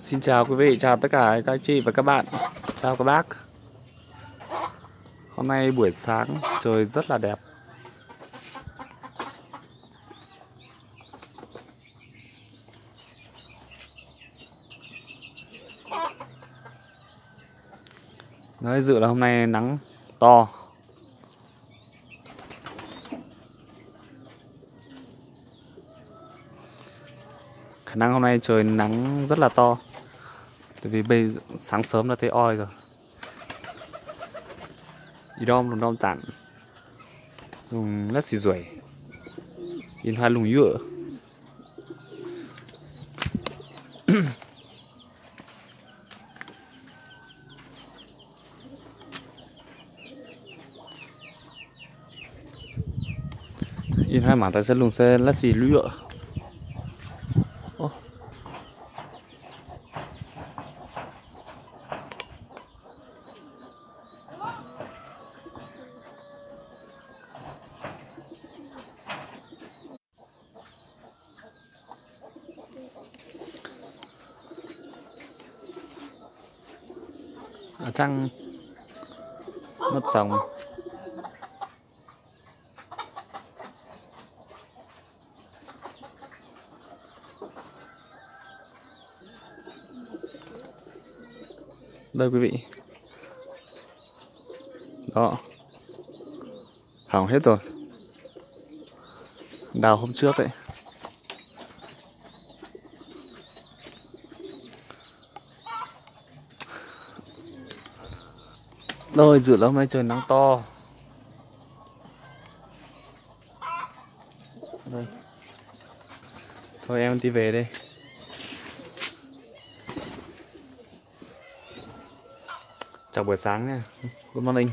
Xin chào quý vị, chào tất cả các chị và các bạn. Chào các bác. Hôm nay buổi sáng trời rất là đẹp. Đấy, dự là hôm nay nắng to. Khả năng hôm nay trời nắng rất là to. Tại vì bây giờ, sáng sớm đã thấy oi rồi. Lùng đom tản. Lùng rất xì rủi. Yên hoa lùng nhựa. Yên hai mảng tại sẽ lùng xe lát xì lựa. Trăng mất sóng. Đây quý vị. Đó. Hỏng hết rồi. Đào hôm trước đấy. Rồi dự là hôm nay trời nắng to. Đây. Thôi em đi về đây. Chào buổi sáng nha. Good morning.